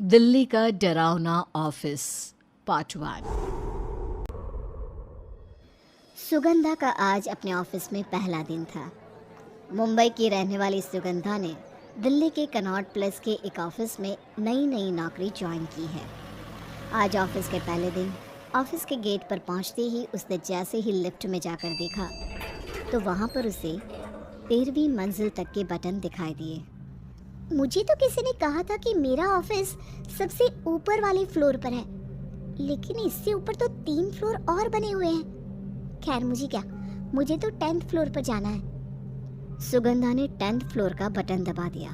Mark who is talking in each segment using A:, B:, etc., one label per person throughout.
A: दिल्ली का डरावना office part 1।
B: Sugandha का आज अपने ऑफिस में पहला दिन था। मुंबई की रहने वाली सुगंधा ने दिल्ली के कनॉट प्लेस के एक ऑफिस में नई नौकरी ज्वाइन की है। आज ऑफिस के पहले दिन ऑफिस के गेट पर पहुंचते ही उसने जैसे ही लिफ्ट में जाकर देखा तो वहां पर उसे 13वीं मंजिल तक के बटन दिखाई दिए। मुझे तो किसी ने कहा था कि मेरा ऑफिस सबसे ऊपर वाले फ्लोर पर है, लेकिन इससे ऊपर तो 3 फ्लोर और बने हुए हैं। खैर मुझे क्या, मुझे तो 10th फ्लोर पर जाना है। सुगंधा ने 10th फ्लोर का बटन दबा दिया,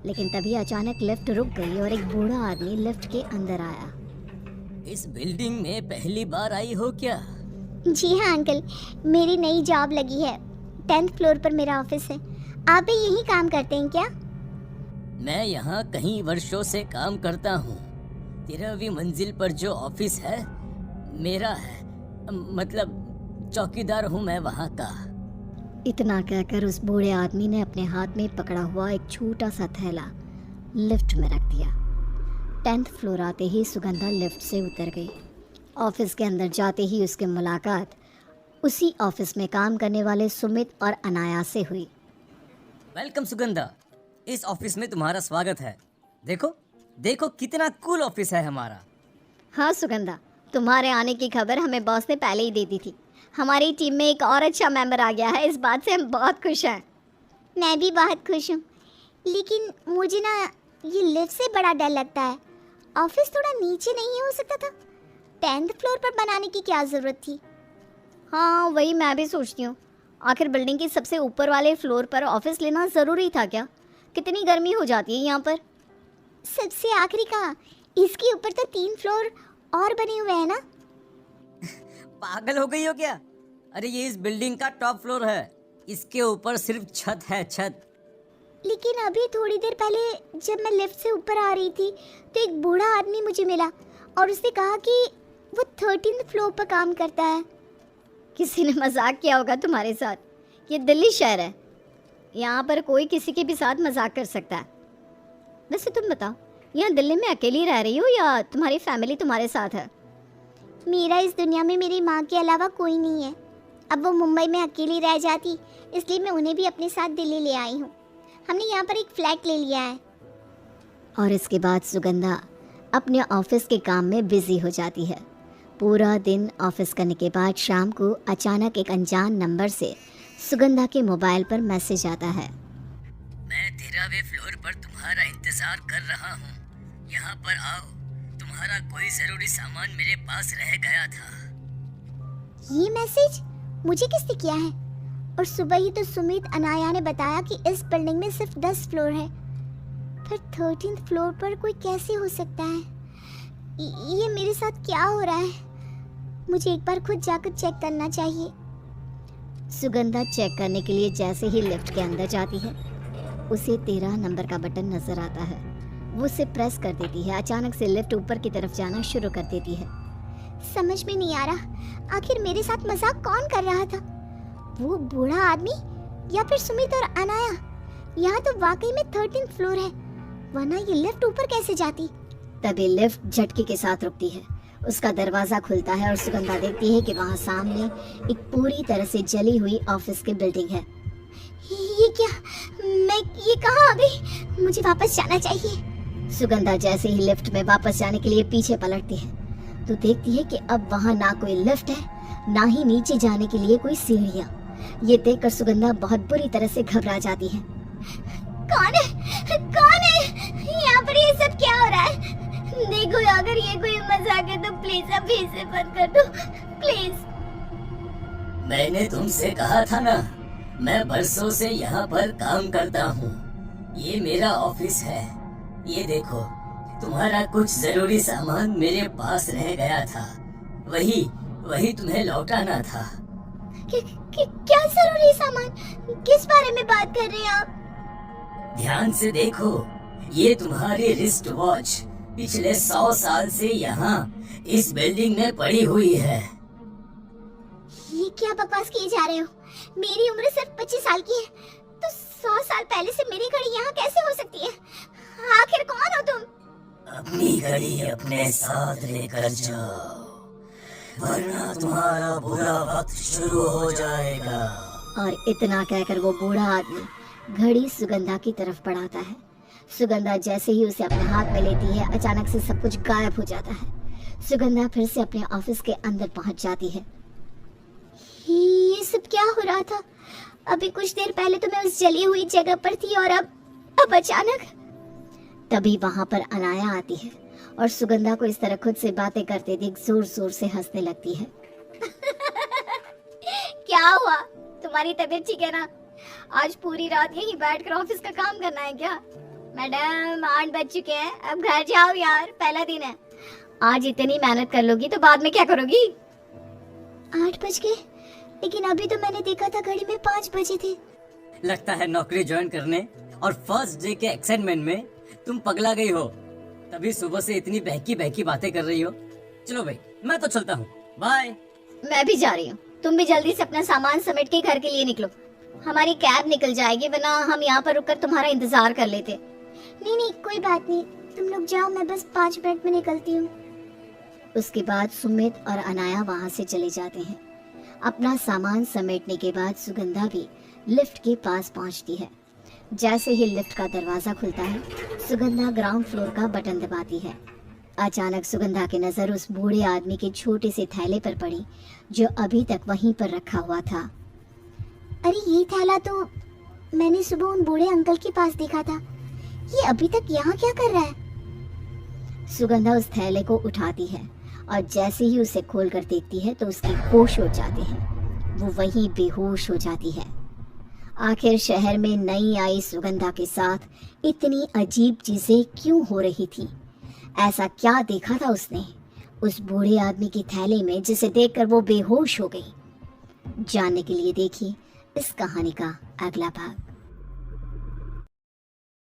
B: लेकिन तभी अचानक लिफ्ट रुक गई और एक बूढ़ा आदमी लिफ्ट के अंदर आया।
C: इस बिल्डिंग में पहली बार आई हो क्या?
B: जी हाँ अंकल, मेरी नई जॉब लगी है। 10th फ्लोर पर मेरा ऑफिस है। आप भी यही काम करते हैं क्या?
C: मैं यहाँ कई वर्षों से काम करता हूँ। 13वीं मंजिल पर जो ऑफिस है मेरा है, मतलब चौकीदार हूँ मैं वहाँ का।
B: इतना कहकर उस बूढ़े आदमी ने अपने हाथ में पकड़ा हुआ एक छोटा सा थैला लिफ्ट में रख दिया। 10th फ्लोर आते ही सुगंधा लिफ्ट से उतर गई। ऑफिस के अंदर जाते ही उसकी मुलाकात उसी ऑफिस में काम करने वाले सुमित और अनाया से हुई।
C: वेलकम सुगंधा, इस ऑफिस में तुम्हारा स्वागत है। देखो देखो कितना कूल ऑफिस है हमारा।
B: हाँ सुगंधा, तुम्हारे आने की खबर हमें बॉस ने पहले ही दे दी थी। हमारी टीम में एक और अच्छा मेंबर आ गया है, इस बात से हम बहुत खुश हैं। मैं भी बहुत खुश हूँ, लेकिन मुझे ना ये लिफ्ट से बड़ा डर लगता है। ऑफिस थोड़ा नीचे नहीं हो सकता था? 10th फ्लोर पर बनाने की क्या ज़रूरत थी? हाँ वही मैं भी सोचती हूँ। आखिर बिल्डिंग के सबसे ऊपर वाले फ्लोर पर ऑफिस लेना ज़रूरी था क्या? कितनी गर्मी हो जाती है यहाँ पर। सबसे आखिरी का, इसके ऊपर तो 3 फ्लोर और बने हुए हैं ना।
C: पागल हो गई हो क्या? अरे ये इस बिल्डिंग का टॉप फ्लोर है, इसके ऊपर सिर्फ छत है, छत।
B: लेकिन अभी थोड़ी देर पहले जब मैं लिफ्ट से ऊपर आ रही थी तो एक बूढ़ा आदमी मुझे मिला और उसने कहा कि वो 13th फ्लोर पर काम करता है। किसी ने मजाक किया होगा तुम्हारे साथ। ये दिल्ली शहर है, यहाँ पर कोई किसी के भी साथ मजाक कर सकता है। वैसे तुम बताओ, यहाँ दिल्ली में अकेली रह रही हो या तुम्हारी फैमिली तुम्हारे साथ है? मेरा इस दुनिया में मेरी माँ के अलावा कोई नहीं है। अब वो मुंबई में अकेली रह जाती, इसलिए मैं उन्हें भी अपने साथ दिल्ली ले आई हूँ। हमने यहाँ पर एक फ्लैट ले लिया है। और इसके बाद सुगंधा अपने ऑफिस के काम में बिजी हो जाती है। पूरा दिन ऑफिस करने के बाद शाम को अचानक एक अनजान नंबर से सुगंधा के मोबाइल पर मैसेज आता है।
C: मैं 13वें फ्लोर पर तुम्हारा इंतजार कर रहा हूँ, यहाँ पर आओ, तुम्हारा कोई जरूरी सामान मेरे पास रह गया था।
B: ये मैसेज मुझे किसने किया है? और सुबह ही तो सुमित अनाया ने बताया कि इस बिल्डिंग में सिर्फ 10 फ्लोर है, फिर 13th फ्लोर पर कोई कैसे हो सकता है? ये मेरे साथ क्या हो रहा है? मुझे एक बार खुद जाकर चेक करना चाहिए। सुगंधा चेक करने के लिए जैसे ही लिफ्ट के अंदर जाती है उसे 13 नंबर का बटन नजर आता है। वो उसे प्रेस कर देती है। अचानक से लिफ्ट ऊपर की तरफ जाना शुरू कर देती है। समझ में नहीं आ रहा आखिर मेरे साथ मजाक कौन कर रहा था, वो बूढ़ा आदमी या फिर सुमित और अनाया? यहाँ तो वाकई में 13th फ्लोर है, वरना ये लिफ्ट ऊपर कैसे जाती? तभी लिफ्ट झटके के साथ रुकती है। उसका दरवाजा खुलता है और सुगंधा देखती है कि वहाँ सामने एक पूरी तरह से जली हुई ऑफिस की बिल्डिंग है। ये क्या, मैं ये कहाँ आ गई? मुझे वापस जाना चाहिए। सुगंधा जैसे ही लिफ्ट में वापस जाने के लिए पीछे पलटती है तो देखती है कि अब वहाँ ना कोई लिफ्ट है, ना ही नीचे जाने के लिए कोई सीढ़ियाँ। ये देखकर सुगंधा बहुत बुरी तरह से घबरा जाती है। कौन है? कौन है? यहाँ पर ये सब क्या हो रहा है? देखो अगर ये कोई मजाक है तो प्लीज अभी इसे बंद कर दो, प्लीज।
C: मैंने तुमसे कहा था ना, मैं बरसों से यहाँ पर काम करता हूँ। ये मेरा ऑफिस है। ये देखो, तुम्हारा कुछ जरूरी सामान मेरे पास रह गया था, वही तुम्हें लौटाना था।
B: क्या जरूरी सामान? किस बारे में बात कर रहे हैं आप?
C: ध्यान से देखो, ये तुम्हारी रिस्ट वॉच पिछले 100 साल से यहाँ इस बिल्डिंग में पड़ी हुई है।
B: ये क्या बकवास किए जा रहे हो? मेरी उम्र सिर्फ 25 साल की है, तो 100 साल पहले से मेरी घड़ी यहाँ कैसे हो सकती है? आखिर कौन हो तुम?
C: अपनी घड़ी अपने साथ लेकर जाओ, वरना तुम्हारा बुरा वक्त शुरू हो जाएगा।
B: और इतना कहकर वो बूढ़ा आदमी घड़ी सुगंधा की तरफ बढ़ाता है। सुगंधा जैसे ही उसे अपने हाथ में लेती है, अचानक से सब कुछ गायब हो जाता है। सुगंधा फिर से अपने ऑफिस के अंदर पहुंच जाती है। ये सब क्या हो रहा था? अभी कुछ देर पहले तो मैं उस जली हुई जगह पर थी और अब अचानक। तभी वहां पर अनाया आती है और सुगंधा को इस तरह खुद से बातें करते देख जोर जोर से हंसने लगती है। क्या हुआ? तुम्हारी तबीयत ठीक है ना? आज पूरी रात यहीं बैठकर ऑफिस का काम करना है क्या? मैडम 8 बज चुके हैं, अब घर जाओ यार, पहला दिन है। आज इतनी मेहनत कर लोगी तो बाद में क्या करोगी? 8 बज गए, लेकिन अभी तो मैंने देखा था घड़ी में 5 बजे थे।
C: लगता है नौकरी ज्वाइन करने और फर्स्ट डे के एक्साइटमेंट में तुम पगला गई हो, तभी सुबह से इतनी बहकी बहकी बातें कर रही हो। चलो भाई, मैं तो चलता हूँ, बाय।
B: मैं भी जा रही हूँ, तुम भी जल्दी से अपना सामान समेट के घर के लिए निकलो। हमारी कैब निकल जाएगी, वरना हम यहाँ पर रुककर तुम्हारा इंतजार कर लेते। नहीं, कोई बात नहीं, तुम लोग जाओ, मैं बस 5 मिनट में निकलती हूँ। उसके बाद सुमित और अनाया वहाँ से चले जाते हैं। अपना सामान समेटने के बाद सुगंधा भी लिफ्ट के पास पहुँचती है। जैसे ही लिफ्ट का दरवाजा खुलता है, सुगंधा ग्राउंड फ्लोर का बटन दबाती है। अचानक सुगंधा की नजर उस बूढ़े आदमी के छोटे से थैले पर पड़ी, जो अभी तक वहीं पर रखा हुआ था। अरे ये थैला तो मैंने सुबह उन बूढ़े अंकल के पास देखा था, ये अभी तक यहाँ क्या कर रहा है? सुगंधा उस थैले को उठाती है और जैसे ही उसे खोलकर देखती है तो उसके होश उड़ जाते हैं। वो वहीं बेहोश हो जाती है। आखिर शहर में नई आई सुगंधा के साथ इतनी अजीब चीजें क्यों हो रही थी? ऐसा क्या देखा था उसने उस बूढ़े आदमी के थैले में, जिसे देखकर वो बेहोश हो गई? जानने के लिए देखिए इस कहानी का अगला भाग।